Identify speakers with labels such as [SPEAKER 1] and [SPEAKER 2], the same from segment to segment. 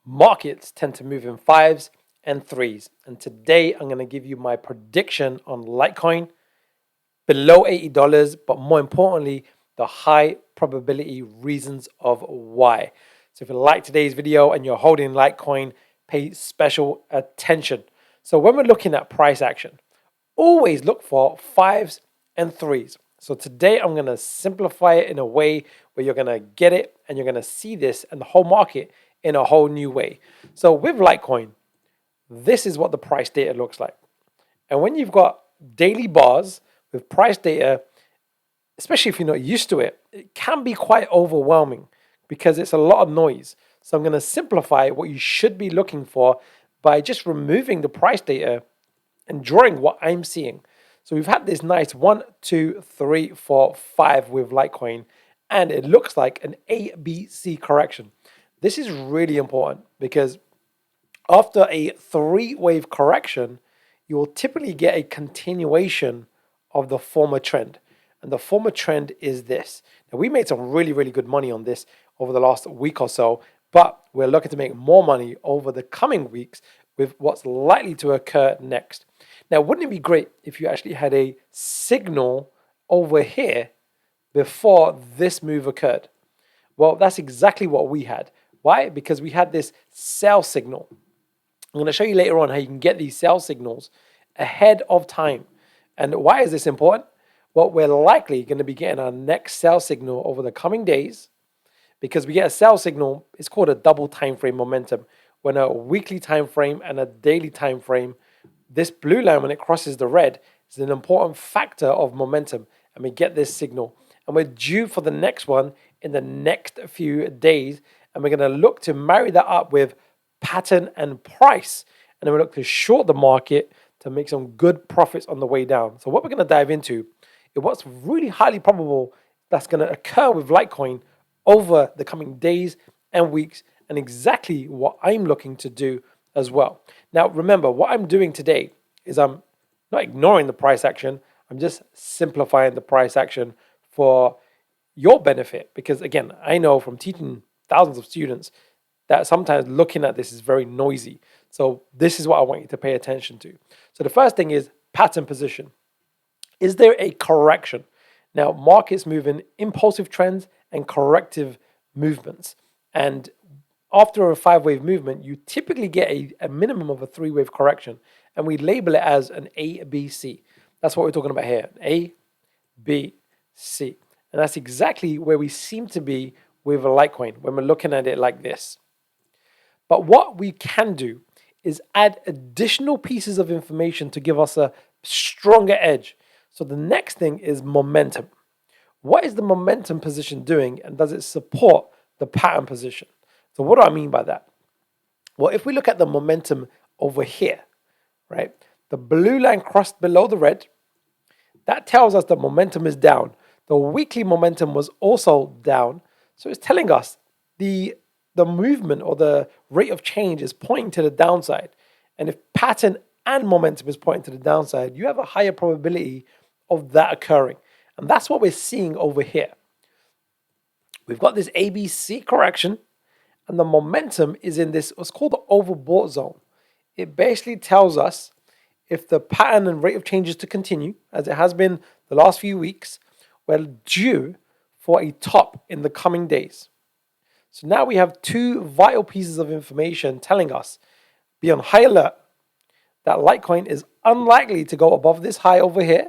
[SPEAKER 1] Markets tend to move in fives and threes. And today I'm going to give you my prediction on Litecoin below $80, but more importantly, the high probability reasons of why. So if you like today's video and you're holding Litecoin, pay special attention. So when we're looking at price action, always look for fives and threes. So today I'm going to simplify it in a way where you're going to get it and you're going to see this and the whole market in a whole new way. So with Litecoin, this is what the price data looks like. And when you've got daily bars with price data, especially if you're not used to it, it can be quite overwhelming because it's a lot of noise. So I'm going to simplify what you should be looking for by just removing the price data and drawing what I'm seeing. So we've had this nice 1, 2, 3, 4, 5 with Litecoin, and it looks like an ABC correction. This is really important because after a 3-wave correction, you will typically get a continuation of the former trend. And the former trend is this. Now, we made some really good money on this over the last week or so, but we're looking to make more money over the coming weeks with what's likely to occur next. Now, wouldn't it be great if you actually had a signal over here before this move occurred? Well, that's exactly what we had. Why? Because we had this sell signal. I'm going to show you later on how you can get these sell signals ahead of time. And why is this important? Well, we're likely going to be getting our next sell signal over the coming days because we get a sell signal. It's called a double time frame momentum. When a weekly time frame and a daily time frame, this blue line, when it crosses the red, is an important factor of momentum. And we get this signal. And we're due for the next one in the next few days. And we're going to look to marry that up with pattern and price. And then we look to short the market to make some good profits on the way down. So what we're going to dive into is what's really highly probable that's going to occur with Litecoin over the coming days and weeks, and exactly what I'm looking to do as well. Now, remember, what I'm doing today is I'm not ignoring the price action. I'm just simplifying the price action for your benefit. Because again, I know from teaching thousands of students that sometimes looking at this is very noisy. So this is what I want you to pay attention to. So the first thing is pattern position. Is there a correction? Now, markets move in impulsive trends and corrective movements. And after a 5-wave movement, you typically get a minimum of a 3-wave correction. And we label it as an ABC. That's what we're talking about here. A, B, C. And that's exactly where we seem to be with a Litecoin when we're looking at it like this. But what we can do is add additional pieces of information to give us a stronger edge. So the next thing is momentum. What is the momentum position doing, and does it support the pattern position? So what do I mean by that? Well, if we look at the momentum over here, right? The blue line crossed below the red. That tells us the momentum is down. The weekly momentum was also down. So it's telling us the movement or the rate of change is pointing to the downside. And if pattern and momentum is pointing to the downside, you have a higher probability of that occurring. And that's what we're seeing over here. We've got this ABC correction, and the momentum is in this, what's called the overbought zone. It basically tells us if the pattern and rate of change is to continue, as it has been the last few weeks, we're due for a top in the coming days. So now we have two vital pieces of information telling us, be on high alert, that Litecoin is unlikely to go above this high over here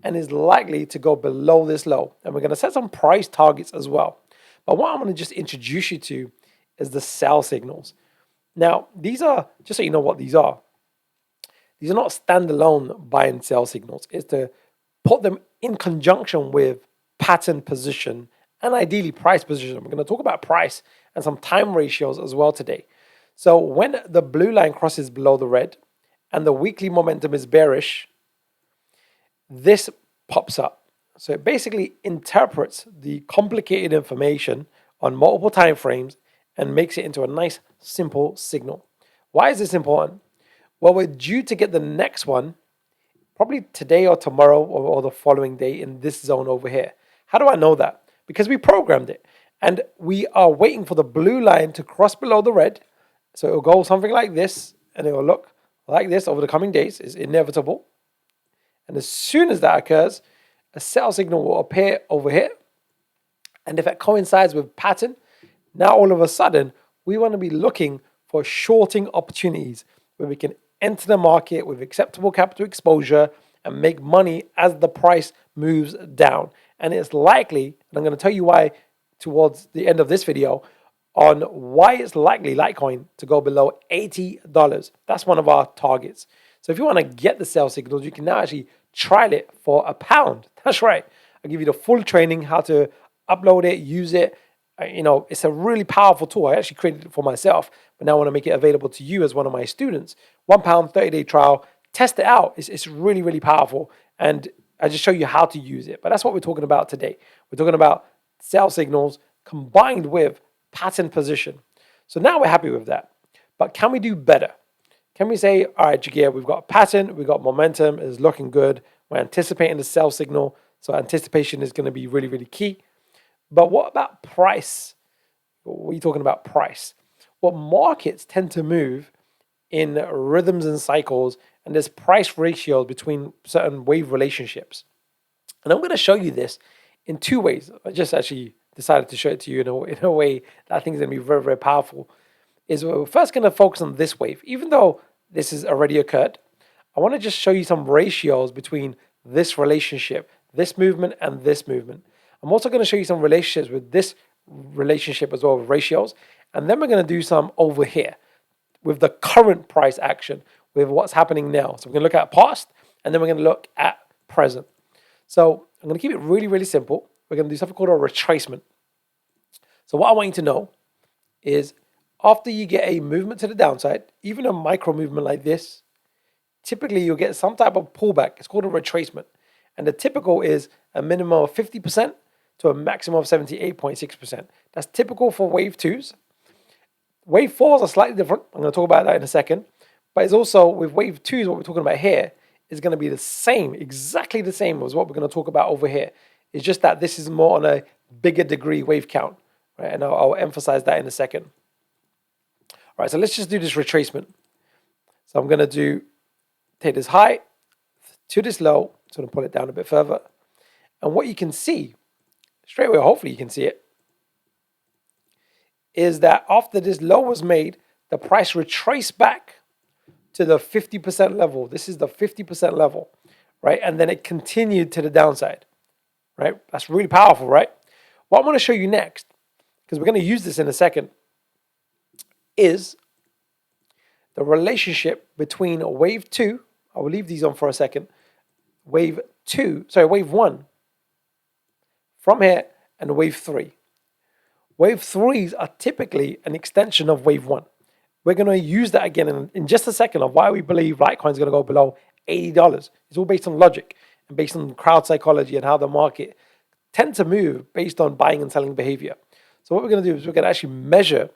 [SPEAKER 1] and is likely to go below this low. And we're going to set some price targets as well. But what I'm going to just introduce you to is the sell signals. Now, these are, just so you know what these are not standalone buy and sell signals. It's to put them in conjunction with pattern position and ideally price position. We're going to talk about price and some time ratios as well today. So when the blue line crosses below the red and the weekly momentum is bearish, this pops up. So it basically interprets the complicated information on multiple time frames and makes it into a nice, simple signal. Why is this important? Well, we're due to get the next one probably today or tomorrow or the following day in this zone over here. How do I know that? Because we programmed it. And we are waiting for the blue line to cross below the red So it'll go something like this, and it will look like this over the coming days. It's inevitable. And as soon as that occurs, a sell signal will appear over here. And if it coincides with pattern, now all of a sudden, we want to be looking for shorting opportunities where we can enter the market with acceptable capital exposure and make money as the price moves down. And it's likely, and I'm going to tell you why towards the end of this video, on why it's likely Litecoin to go below $80. That's one of our targets. So if you want to get the sell signals, you can now actually trial it for £1. That's right. I'll give you the full training, how to upload it, use it. It's a really powerful tool. I actually created it for myself, but now I want to make it available to you as one of my students. £1, 30-day trial. Test it out. It's really, really powerful. And I just show you how to use it. But that's what we're talking about today. We're talking about sell signals combined with pattern position. So now we're happy with that. But can we do better? Can we say, all right, Jagir, we've got a pattern, we've got momentum, it's looking good. We're anticipating the sell signal. So anticipation is going to be really, really key. But what about price? What are you talking about price? Well, markets tend to move in rhythms and cycles, and there's price ratios between certain wave relationships. And I'm going to show you this in two ways. I just actually decided to show it to you in a way that I think is going to be very, very powerful. We're first going to focus on this wave. Even though this has already occurred, I want to just show you some ratios between this relationship, this movement, and this movement. I'm also going to show you some relationships with this relationship as well, with ratios. And then we're going to do some over here with the current price action, with what's happening now. So we're going to look at past, and then we're going to look at present. So I'm going to keep it really, really simple. We're going to do something called a retracement. So what I want you to know is after you get a movement to the downside, even a micro movement like this, typically you'll get some type of pullback. It's called a retracement. And the typical is a minimum of 50% to a maximum of 78.6%. That's typical for wave twos. Wave fours are slightly different. I'm going to talk about that in a second. But it's also with wave twos, what we're talking about here is going to be the same, exactly the same as what we're going to talk about over here. It's just that this is more on a bigger degree wave count, right? And I'll emphasize that in a second. All right, so let's just do this retracement. So I'm going to take this high to this low. So I'm going to pull it down a bit further. And what you can see, straight away, hopefully you can see it, is that after this low was made, the price retraced back to the 50% level. This is the 50% level, right? And then it continued to the downside, right? That's really powerful, right? What I want to show you next, because we're going to use this in a second, is the relationship between wave two. I will leave these on for a second. Wave one from here and wave three. Wave threes are typically an extension of wave one. We're going to use that again in just a second of why we believe Litecoin is going to go below $80. It's all based on logic and based on crowd psychology and how the market tend to move based on buying and selling behavior. So what we're going to do is we're going to actually measure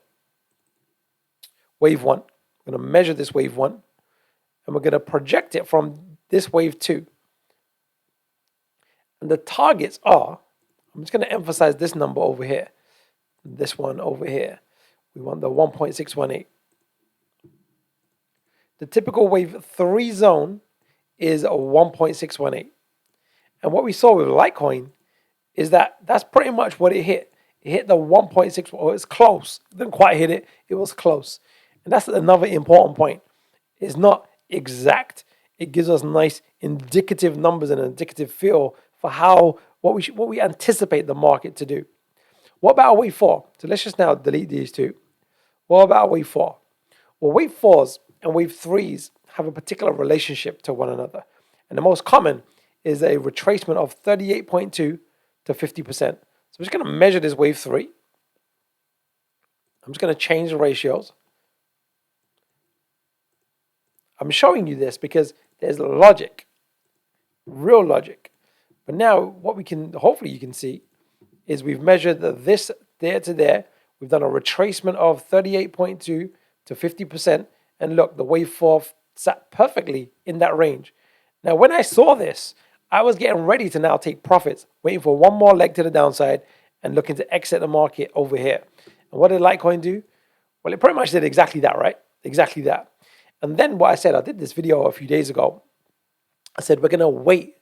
[SPEAKER 1] wave one. We're going to measure this wave one, and we're going to project it from this wave two. And the targets are, I'm just going to emphasize this number over here, this one over here. We want the 1.618. The typical wave 3 zone is a 1.618. And what we saw with Litecoin is that that's pretty much what it hit. It hit the 1.6, or it's close. It didn't quite hit it. It was close. And that's another important point. It's not exact. It gives us nice indicative numbers and an indicative feel for what we anticipate the market to do. What about wave 4? So let's just now delete these two. What about wave 4? Well, wave 4s and wave 3s have a particular relationship to one another. And the most common is a retracement of 38.2 to 50%. So I'm just going to measure this wave 3. I'm just going to change the ratios. I'm showing you this because there's logic, real logic. But now what hopefully you can see is we've measured this there to there. We've done a retracement of 38.2 to 50%. And look, the wave 4 sat perfectly in that range. Now, when I saw this, I was getting ready to now take profits, waiting for one more leg to the downside and looking to exit the market over here. And what did Litecoin do? Well, it pretty much did exactly that, right? Exactly that. And then what I said, I did this video a few days ago. I said, we're going to wait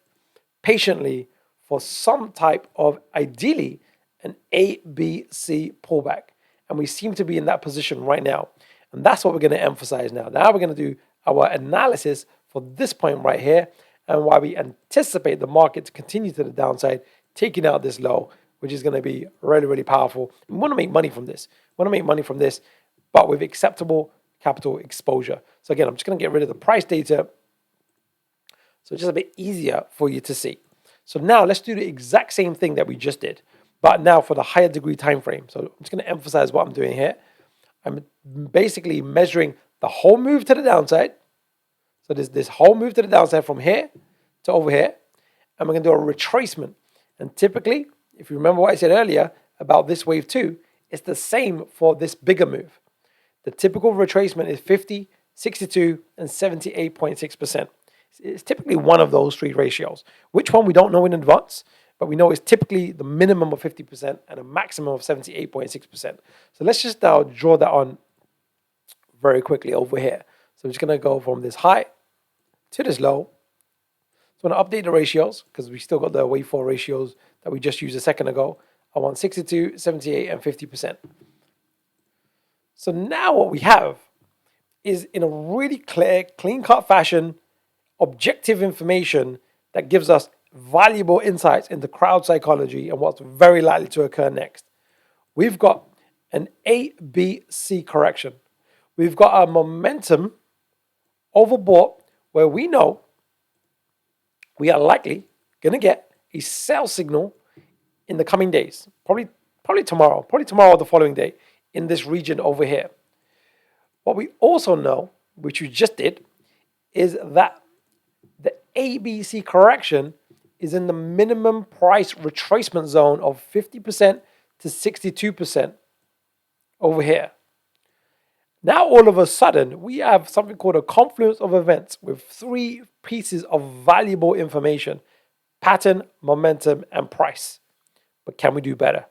[SPEAKER 1] patiently for some type of, ideally, an A, B, C pullback. And we seem to be in that position right now. And that's what we're going to emphasize now. Now we're going to do our analysis for this point right here and why we anticipate the market to continue to the downside, taking out this low, which is going to be really, really powerful. We want to make money from this. We want to make money from this, but with acceptable capital exposure. So again, I'm just going to get rid of the price data so it's just a bit easier for you to see. So now let's do the exact same thing that we just did, but now for the higher degree time frame. So I'm just going to emphasize what I'm doing here. I'm basically measuring the whole move to the downside. So there's this whole move to the downside from here to over here. And we're going to do a retracement. And typically, if you remember what I said earlier about this wave 2, it's the same for this bigger move. The typical retracement is 50, 62, and 78.6%. It's typically one of those three ratios. Which one we don't know in advance, but we know it's typically the minimum of 50% and a maximum of 78.6%. So let's just now draw that on very quickly over here. So I'm just going to go from this high to this low. So I'm going to update the ratios because we still got the wave 4 ratios that we just used a second ago. I want 62, 78, and 50%. So now what we have is, in a really clear, clean-cut fashion, objective information that gives us valuable insights into crowd psychology and what's very likely to occur next. We've got an A, B, C correction. We've got a momentum overbought where we know we are likely going to get a sell signal in the coming days, probably tomorrow or the following day in this region over here. What we also know, which we just did, is that the ABC correction is in the minimum price retracement zone of 50% to 62% over here. Now, all of a sudden, we have something called a confluence of events with three pieces of valuable information: pattern, momentum, and price. But can we do better?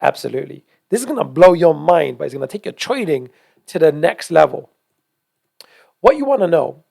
[SPEAKER 1] Absolutely. This is going to blow your mind, but it's going to take your trading to the next level. What you want to know,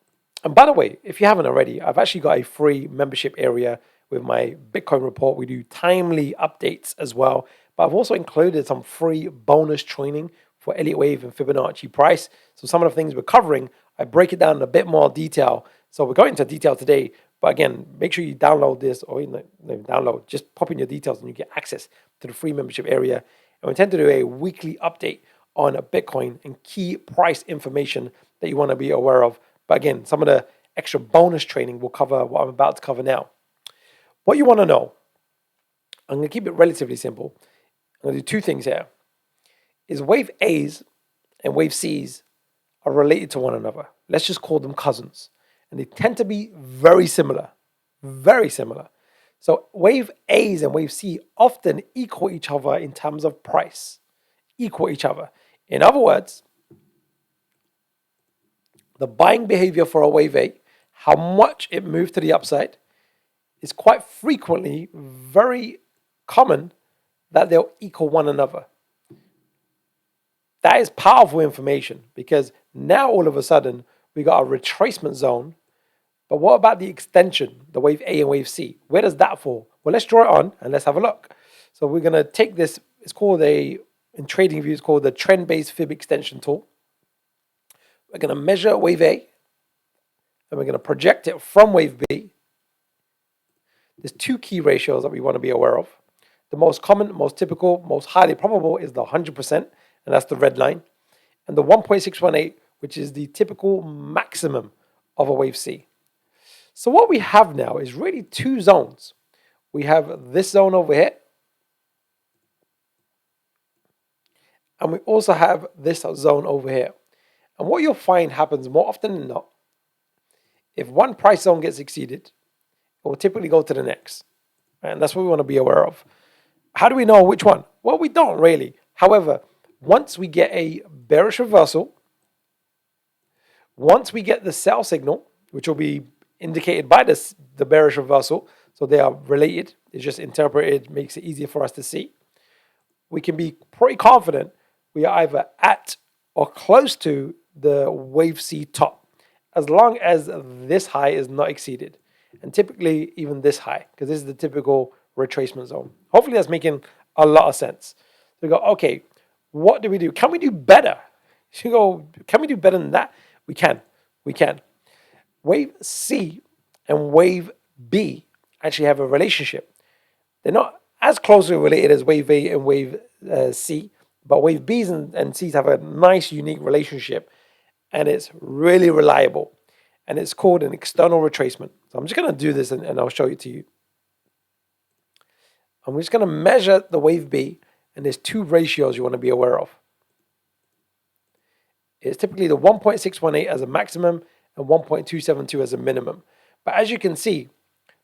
[SPEAKER 1] and by the way, if you haven't already, I've actually got a free membership area with my Bitcoin report. We do timely updates as well, but I've also included some free bonus training for Elliott Wave and Fibonacci price. So some of the things we're covering, I break it down in a bit more detail. So we're going into detail today, but again, make sure you download this, or download, just pop in your details and you get access to the free membership area. And we intend to do a weekly update on a Bitcoin and key price information that you want to be aware of. But again, some of the extra bonus training will cover what I'm about to cover now. What you want to know, I'm going to keep it relatively simple. I'm going to do two things here. Is wave A's and wave C's are related to one another. Let's just call them cousins. And they tend to be very similar. Very similar. So wave A's and wave C often equal each other in terms of price. Equal each other. In other words, the buying behavior for a wave A, how much it moved to the upside, is quite frequently very common that they'll equal one another. That is powerful information because now all of a sudden we got a retracement zone. But what about the extension, the wave A and wave C? Where does that fall? Well, let's draw it on and let's have a look. So we're going to take this, it's called in trading view, it's called the trend-based fib extension tool. We're going to measure wave A and we're going to project it from wave B. There's two key ratios that we want to be aware of. The most common, most typical, most highly probable is the 100%. And that's the red line. And the 1.618, which is the typical maximum of a wave C. So what we have now is really two zones. We have this zone over here. And we also have this zone over here. And what you'll find happens more often than not, if one price zone gets exceeded, it will typically go to the next. And that's what we want to be aware of. How do we know which one? Well, we don't really. However, once we get a bearish reversal, once we get the sell signal, which will be indicated by the bearish reversal, so they are related, it's just interpreted, makes it easier for us to see, we can be pretty confident we are either at or close to the wave C top, as long as this high is not exceeded. And typically even this high, because this is the typical retracement zone. Hopefully that's making a lot of sense. So we go, okay, what do we do? Can we do better? You go, can we do better than that? We can. We can. Wave C and wave B actually have a relationship. They're not as closely related as wave A and wave C, but wave B's and C's have a nice, unique relationship, and it's really reliable. And it's called an external retracement. So I'm just going to do this and I'll show it to you. I'm just going to measure the wave B, and there's two ratios you want to be aware of. It's typically the 1.618 as a maximum and 1.272 as a minimum. But as you can see,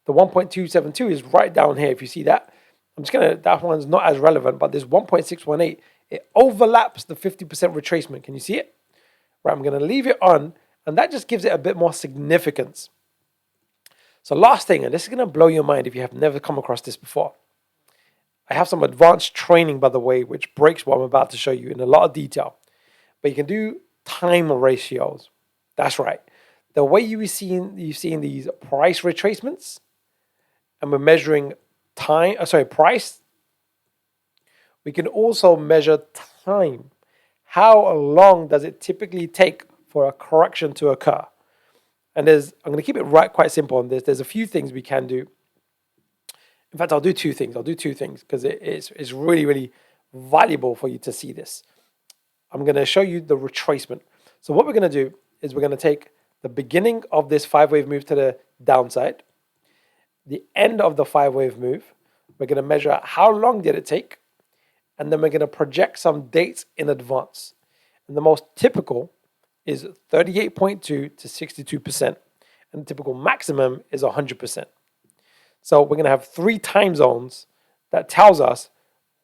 [SPEAKER 1] the 1.272 is right down here. If you see that, that one's not as relevant, but this 1.618, it overlaps the 50% retracement. Can you see it? Right, I'm going to leave it on, and that just gives it a bit more significance. So last thing, and this is going to blow your mind if you have never come across this before. I have some advanced training, by the way, which breaks what I'm about to show you in a lot of detail. But you can do time ratios. That's right. The way you've seen these price retracements, and we're measuring price, we can also measure time. How long does it typically take for a correction to occur? And I'm going to keep it quite simple on this. There's a few things we can do. In fact, I'll do two things. Because it's really, really valuable for you to see this. I'm going to show you the retracement. So what we're going to do is we're going to take the beginning of this 5-wave move to the downside, the end of the 5-wave move. We're going to measure how long did it take, and then we're going to project some dates in advance. And the most typical is 38.2 to 62%, and the typical maximum is 100%. So we're going to have 3 time zones that tells us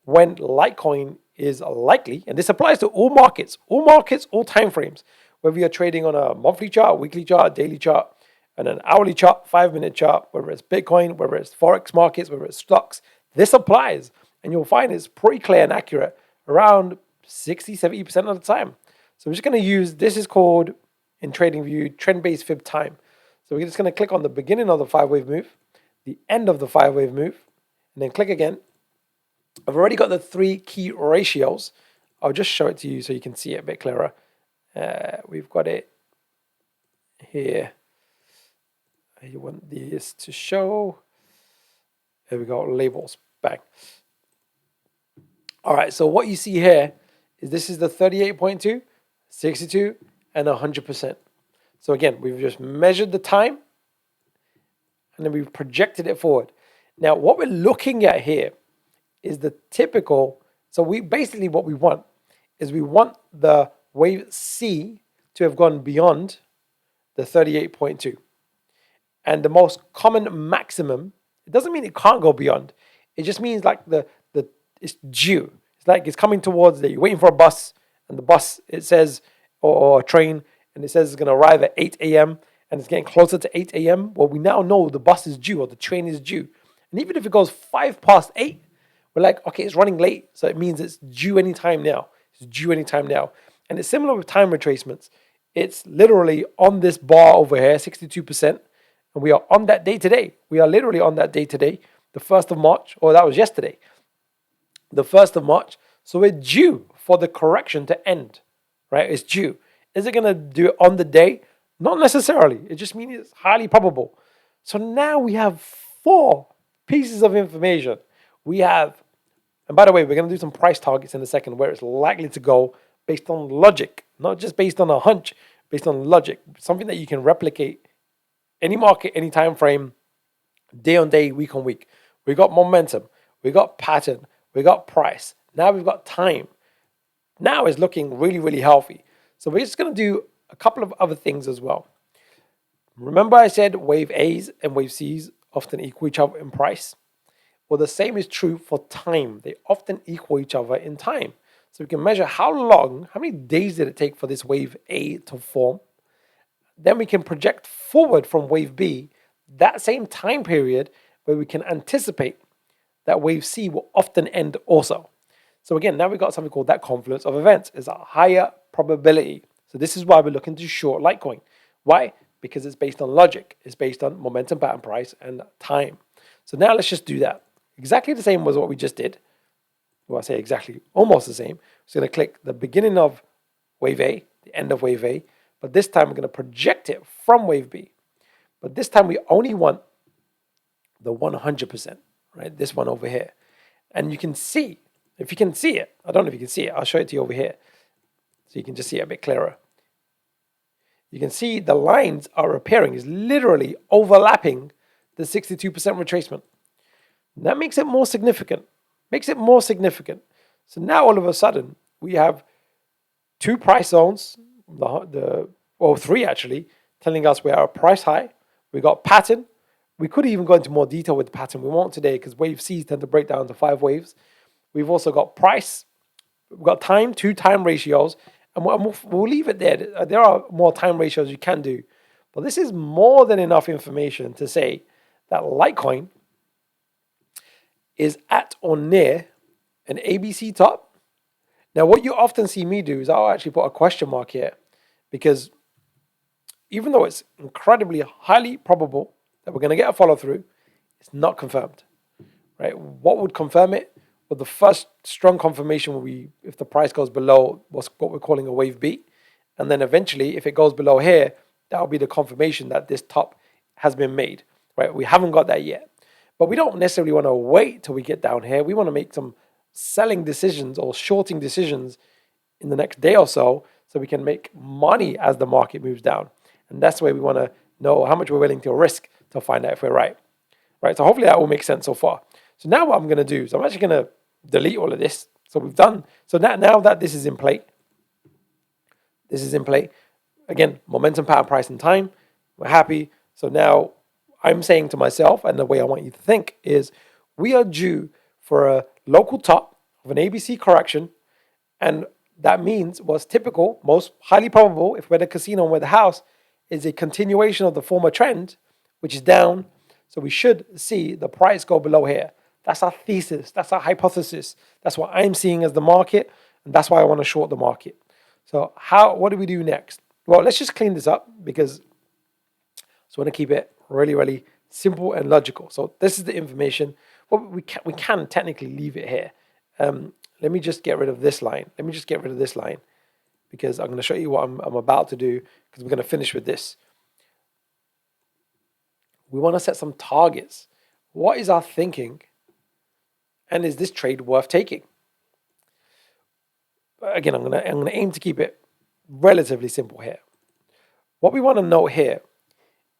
[SPEAKER 1] when Litecoin is likely, and this applies to all markets, all time frames, whether you're trading on a monthly chart, weekly chart, daily chart, and an hourly chart, 5-minute chart, whether it's Bitcoin, whether it's Forex markets, whether it's stocks, this applies. And you'll find it's pretty clear and accurate around 60, 70% of the time. So we're just going to use, this is called, in TradingView, trend-based fib time. So we're just going to click on the beginning of the 5-wave move, the end of the 5-wave move, and then click again. I've already got the 3 key ratios. I'll just show it to you so you can see it a bit clearer. We've got it here. You want this to show. There we go, labels, bang. All right, so what you see here is this is the 38.2, 62, and 100%. So again, we've just measured the time, and then we've projected it forward. Now, what we're looking at here is the typical, so what we want is we want the wave C to have gone beyond the 38.2. And the most common maximum, it doesn't mean it can't go beyond. It just means like it's due. It's like it's coming towards there. You're waiting for a bus, and the bus, it says, or a train, and it says it's going to arrive at 8 a.m., and it's getting closer to 8 a.m. Well, we now know the bus is due or the train is due. And even if it goes 5 past 8, we're like, okay, it's running late. So it means it's due anytime now. It's due anytime now. And it's similar with time retracements. It's literally on this bar over here, 62%. And we are on that day today. We are literally on that day today, the 1st of March, or that was yesterday, the 1st of March. So we're due for the correction to end, right? It's due. Is it going to do it on the day? Not necessarily. It just means it's highly probable. So now we have 4 pieces of information. We have, and by the way, we're going to do some price targets in a second where it's likely to go based on logic, not just based on a hunch, based on logic, something that you can replicate any market, any time frame, day on day, week on week. We got momentum, we got pattern, we got price. Now we've got time. Now it's looking really, really healthy. So we're just going to do a couple of other things as well. Remember I said wave A's and wave C's often equal each other in price? Well, the same is true for time. They often equal each other in time. So we can measure how many days did it take for this wave A to form? Then we can project forward from wave B, that same time period where we can anticipate that wave C will often end also. So again, now we've got something called that confluence of events. It's a higher probability. So this is why we're looking to short Litecoin. Why? Because it's based on logic. It's based on momentum, pattern, price, and time. So now let's just do that. Exactly the same as what we just did. Well, I say exactly, almost the same. So I'm going to click the beginning of wave A, the end of wave A. But this time we're going to project it from wave B. But this time we only want the 100%, right? This one over here. And you can see, if you can see it, I don't know if you can see it. I'll show it to you over here. So you can just see it a bit clearer. You can see the lines are appearing. It's literally overlapping the 62% retracement. And that makes it more significant. So now all of a sudden, we have two price zones, three actually, telling us we're at a price high. We got pattern. We could even go into more detail with the pattern. We won't today because wave C's tend to break down to 5 waves. We've also got price. We've got time, 2 time ratios. And we'll leave it there. There are more time ratios you can do. But this is more than enough information to say that Litecoin is at or near an ABC top. Now, what you often see me do is I'll actually put a question mark here because even though it's incredibly highly probable that we're going to get a follow through, it's not confirmed, right? What would confirm it? Well, the first strong confirmation will be if the price goes below what we're calling a wave B. And then eventually, if it goes below here, that will be the confirmation that this top has been made, right? We haven't got that yet. But we don't necessarily want to wait till we get down here. We want to make some selling decisions or shorting decisions in the next day or so we can make money as the market moves down. And that's where we want to know how much we're willing to risk to find out if we're right. Right? So hopefully that will make sense so far. So now what I'm going to do is I'm actually going to delete all of this. So we've done, so now that this is in play, again, momentum, pattern, price, and time, we're happy. So now I'm saying to myself, and the way I want you to think is, we are due for a local top of an ABC correction, and that means what's typical, most highly probable, if we're the casino and we're the house, is a continuation of the former trend, which is down. So we should see the price go below here. That's our thesis. That's our hypothesis. That's what I'm seeing as the market, and that's why I want to short the market. So what do we do next? Well, let's just clean this up because I just want to keep it really, really simple and logical. So this is the information. Well, we can technically leave it here. Let me just get rid of this line. Because I'm going to show you what I'm about to do because we're going to finish with this. We want to set some targets. What is our thinking? And is this trade worth taking? Again, I'm going to aim to keep it relatively simple here. What we want to note here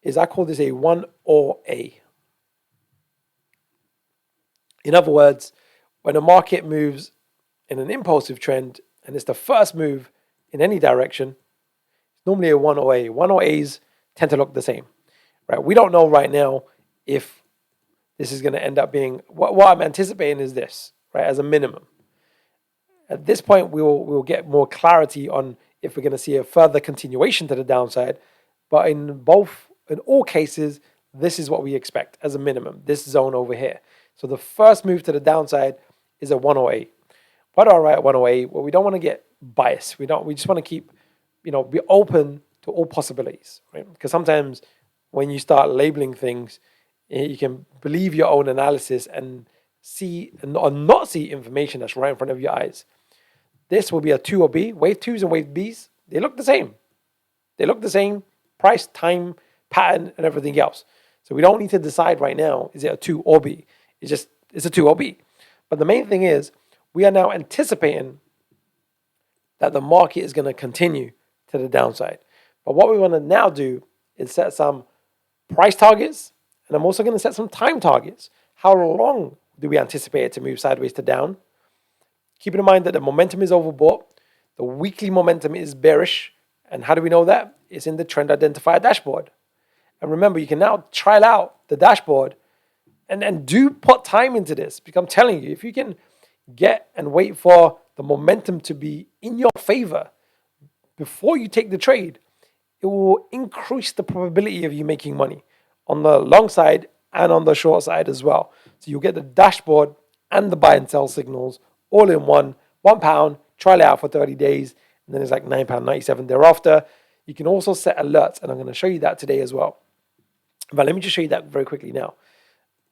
[SPEAKER 1] is I call this a 1 or A. In other words, when a market moves in an impulsive trend and it's the first move in any direction, it's normally a 1 or A. 1 or A's tend to look the same, right? We don't know right now if this is going to end up being, what I'm anticipating is this, right, as a minimum. At this point, we'll get more clarity on if we're going to see a further continuation to the downside. But in all cases, this is what we expect as a minimum, this zone over here. So the first move to the downside is a 108. Why do I write 108? Well, we don't want to get biased. We just want to keep, be open to all possibilities, right? Because sometimes when you start labeling things, you can believe your own analysis and see or not see information that's right in front of your eyes. This will be a 2 or B. Wave 2s and wave Bs, they look the same. Price, time, pattern, and everything else. So we don't need to decide right now, is it a 2 or B? It's a 2 or B. But the main thing is, we are now anticipating that the market is going to continue to the downside. But what we want to now do is set some price targets, and I'm also going to set some time targets. How long do we anticipate it to move sideways to down? Keeping in mind that the momentum is overbought, the weekly momentum is bearish, and how do we know that? It's in the trend identifier dashboard. And remember, you can now trial out the dashboard and do put time into this, because I'm telling you, if you can get and wait for the momentum to be in your favor before you take the trade, it will increase the probability of you making money on the long side and on the short side as well. So you'll get the dashboard and the buy and sell signals all in £1, trial it out for 30 days, and then it's like £9.97 thereafter. You can also set alerts, and I'm going to show you that today as well. But let me just show you that very quickly now,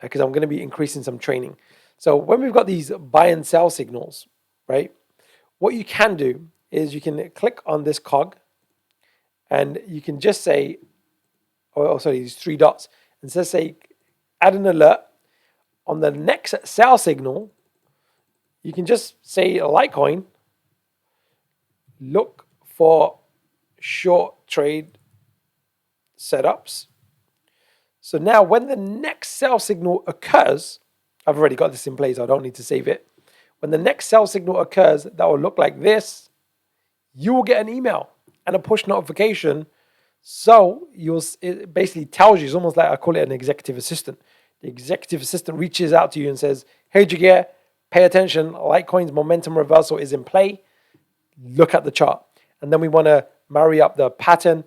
[SPEAKER 1] because I'm going to be increasing some training. So when we've got these buy and sell signals, right, what you can do is you can click on this cog, and you can just say, sorry, these three dots, and just say add an alert. On the next sell signal, you can just say Litecoin, look for short trade setups. So now when the next sell signal occurs, I've already got this in place, so I don't need to save it. When the next sell signal occurs, that will look like this. You will get an email and a push notification. So it basically tells you, it's almost like I call it an executive assistant. The executive assistant reaches out to you and says, hey, Jagir, pay attention. Litecoin's momentum reversal is in play. Look at the chart. And then we want to marry up the pattern,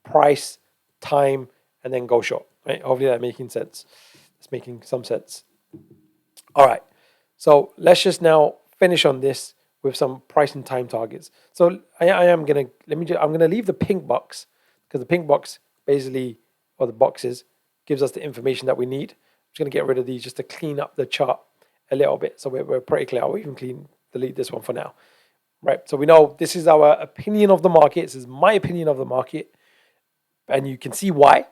[SPEAKER 1] price, time, and then go short. Right? Hopefully that's making sense. It's making some sense. All right. So let's just now finish on this with some price and time targets. So I'm gonna leave the pink box, because the pink box basically, or the boxes, gives us the information that we need. I'm just gonna get rid of these just to clean up the chart a little bit. So we're pretty clear. I'll even delete this one for now. Right. So we know this is our opinion of the market. This is my opinion of the market. And you can see why.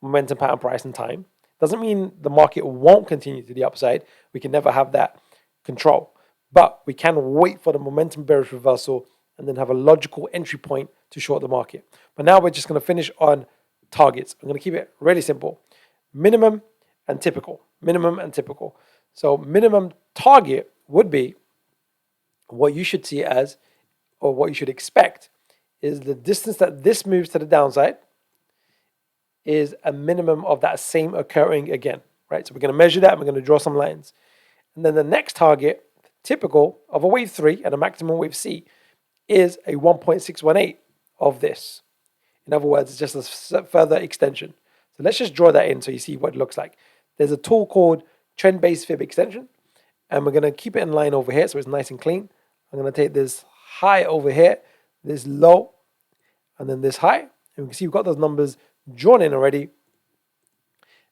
[SPEAKER 1] Momentum, pattern, price, and time. Doesn't mean the market won't continue to the upside. We can never have that control. But we can wait for the momentum bearish reversal and then have a logical entry point to short the market. But now we're just going to finish on targets. I'm going to keep it really simple. Minimum and typical. Minimum and typical. So minimum target would be what you should see as, or what you should expect, is the distance that this moves to the downside is a minimum of that same occurring again, right? So we're going to measure that and we're going to draw some lines. And then the next target, typical of a wave 3 and a maximum wave C, is a 1.618 of this. In other words, it's just a further extension. So let's just draw that in so you see what it looks like. There's a tool called trend-based fib extension, and we're going to keep it in line over here so it's nice and clean. I'm going to take this high over here, this low, and then this high. And we can see we've got those numbers drawn in already.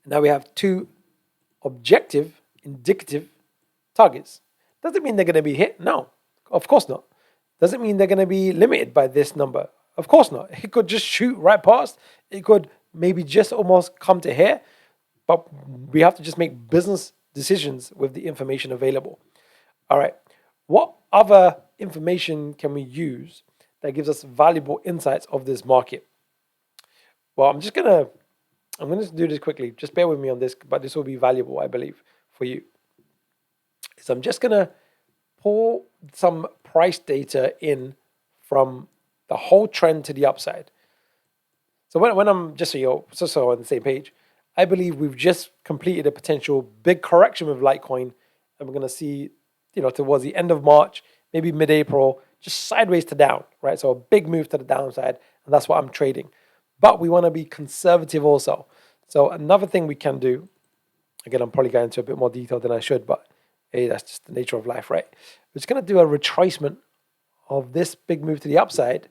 [SPEAKER 1] And now we have two objective, indicative targets. Doesn't mean they're going to be hit. No, of course not. Doesn't mean they're going to be limited by this number. Of course not. It could just shoot right past. It could maybe just almost come to here. But we have to just make business decisions with the information available. All right. What other information can we use that gives us valuable insights of this market? Well, I'm going to do this quickly. Just bear with me on this, but this will be valuable, I believe, for you. So I'm just going to pull some price data in from the whole trend to the upside. So when I'm just so you're so on the same page, I believe we've just completed a potential big correction with Litecoin, and we're going to see, towards the end of March, maybe mid-April, just sideways to down, right? So a big move to the downside, and that's what I'm trading. But we want to be conservative also. So another thing we can do, again, I'm probably going into a bit more detail than I should, but hey, that's just the nature of life, right? We're just going to do a retracement of this big move to the upside.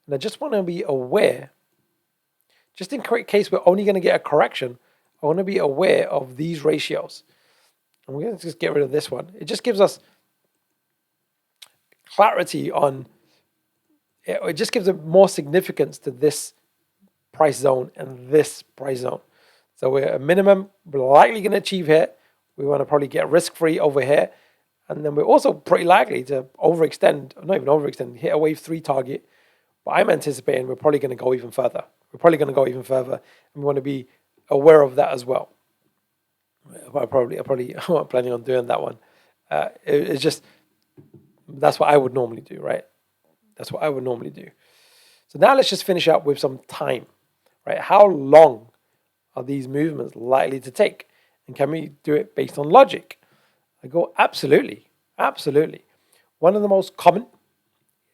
[SPEAKER 1] And I just want to be aware, just in case we're only going to get a correction, I want to be aware of these ratios. And we're going to just get rid of this one. It just gives us clarity on, it just gives more significance to this price zone and this price zone. So we're a minimum we're likely going to achieve here. We want to probably get risk-free over here. And then we're also pretty likely to overextend, not even overextend, hit a wave 3 target. But I'm anticipating we're probably going to go even further. And we want to be aware of that as well. I'm not planning on doing that one. It's just, that's what I would normally do, right? That's what I would normally do. So now let's just finish up with some time, right? How long are these movements likely to take? And can we do it based on logic? I go, absolutely. One of the most common,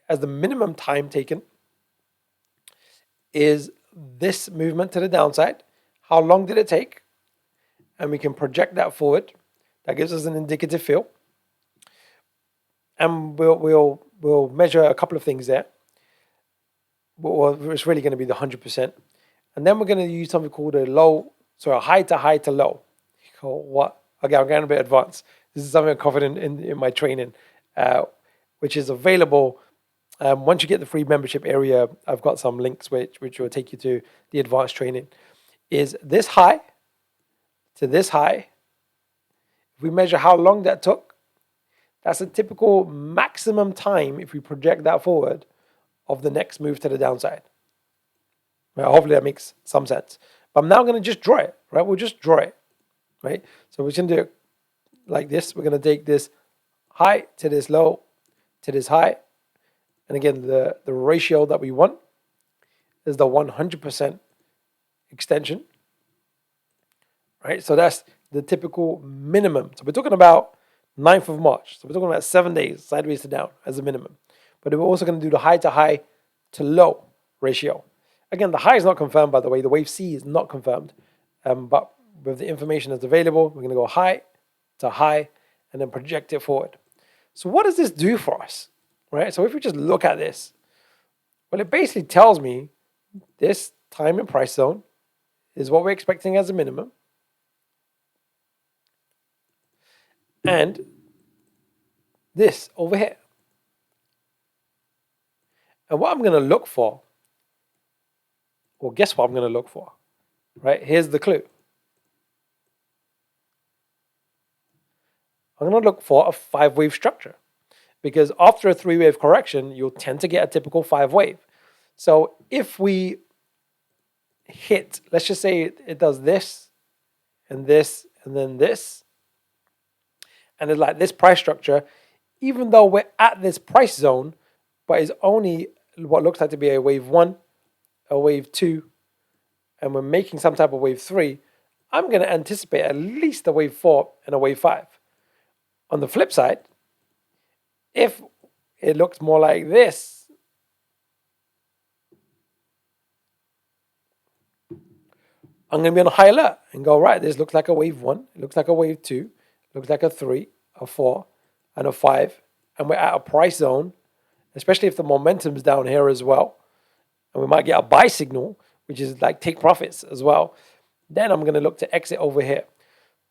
[SPEAKER 1] as the minimum time taken, is this movement to the downside. How long did it take? And we can project that forward. That gives us an indicative feel. And we'll measure a couple of things there. well, it's really going to be the 100%. And then we're going to use something called a high to low. What? Okay, I'm getting a bit advanced. This is something I covered in my training, which is available. Once you get the free membership area, I've got some links which will take you to the advanced training. Is this high to this high? If we measure how long that took, that's a typical maximum time, if we project that forward, of the next move to the downside. Right? Hopefully that makes some sense. But I'm now going to just draw it, right? We'll just draw it, right? So we're going to do it like this. We're going to take this high to this low to this high. And again, the ratio that we want is the 100% extension, right? So that's the typical minimum. So we're talking about 9th of March. So we're talking about 7 days, sideways to down as a minimum. But we're also going to do the high to low ratio. Again, the high is not confirmed, by the way. The wave C is not confirmed. But with the information that's available, we're going to go high to high and then project it forward. So what does this do for us? Right? So if we just look at this, well, it basically tells me this time and price zone is what we're expecting as a minimum. And this over here. And what I'm going to look for, well, guess what I'm going to look for, right? Here's the clue. I'm going to look for a 5-wave structure, because after a 3-wave correction, you'll tend to get a typical 5-wave. So if we hit, let's just say it does this, and then this, and it's like this price structure, even though we're at this price zone, but it's only what looks like to be a wave 1, a wave 2, and we're making some type of wave 3, I'm going to anticipate at least a wave 4 and a wave 5. On the flip side, if it looks more like this, I'm going to be on high alert and go, right, this looks like a wave 1, it looks like a wave 2, it looks like a 3, a 4, and a 5, and we're at a price zone, especially if the momentum's down here as well, and we might get a buy signal, which is like take profits as well, then I'm going to look to exit over here.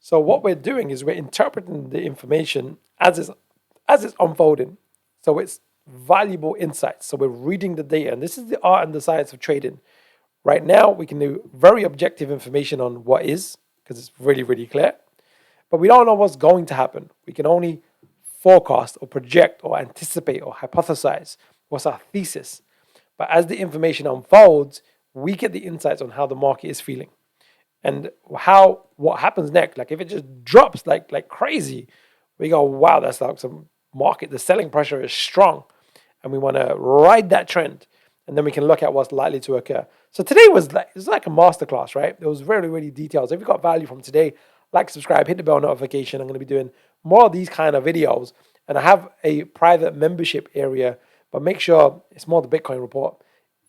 [SPEAKER 1] So what we're doing is we're interpreting the information as it's unfolding. So it's valuable insights. So we're reading the data, and this is the art and the science of trading. Right now, we can do very objective information on what is, because it's really, really clear. But we don't know what's going to happen. We can only forecast or project or anticipate or hypothesize what's our thesis. But as the information unfolds, we get the insights on how the market is feeling. And what happens next. Like if it just drops like crazy, we go, wow, that's like some market. The selling pressure is strong, and we want to ride that trend. And then we can look at what's likely to occur. So today was like a masterclass, right? It was really, really detailed. So if you got value from today, like, subscribe, hit the bell notification. I'm going to be doing more of these kind of videos, and I have a private membership area. But make sure it's more the Bitcoin report.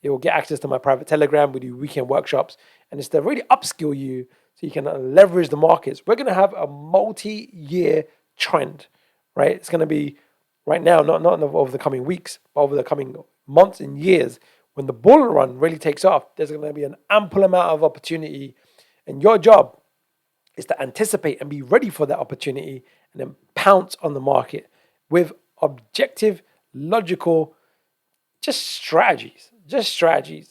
[SPEAKER 1] It will get access to my private Telegram. We do weekend workshops, and it's to really upskill you so you can leverage the markets. We're going to have a multi-year trend, right? It's going to be right now, not over the coming weeks, but over the coming months and years. When the bull run really takes off, there's going to be an ample amount of opportunity, and your job is to anticipate and be ready for that opportunity and then pounce on the market with objective, logical, just strategies,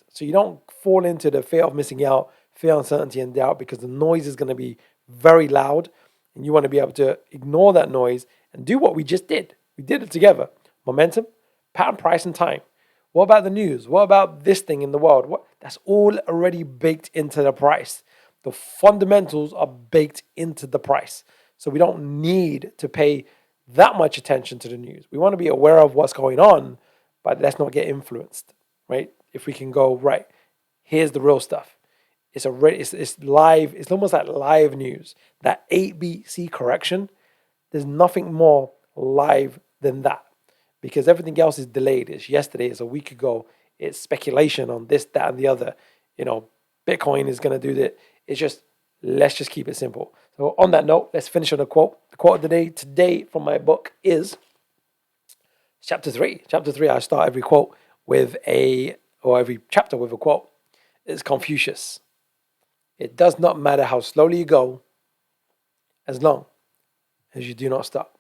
[SPEAKER 1] so you don't fall into the fear of missing out, fear, uncertainty, and doubt, because the noise is going to be very loud, and you want to be able to ignore that noise and do what we just did. We did it together. Momentum, pattern, price, and time. What about the news? What about this thing in the world? That's all already baked into the price. The fundamentals are baked into the price. So we don't need to pay that much attention to the news. We want to be aware of what's going on, but let's not get influenced, right? If we can go, right, here's the real stuff. It's live. It's almost like live news. That ABC correction, there's nothing more live than that, because everything else is delayed. It's yesterday, it's a week ago. It's speculation on this, that, and the other. Bitcoin is going to do that. Let's just keep it simple. So on that note, let's finish on a quote. The quote of the day today from my book is chapter 3. Chapter 3, I start every quote with a or every chapter with a quote. It's Confucius. It does not matter how slowly you go, as long as you do not stop.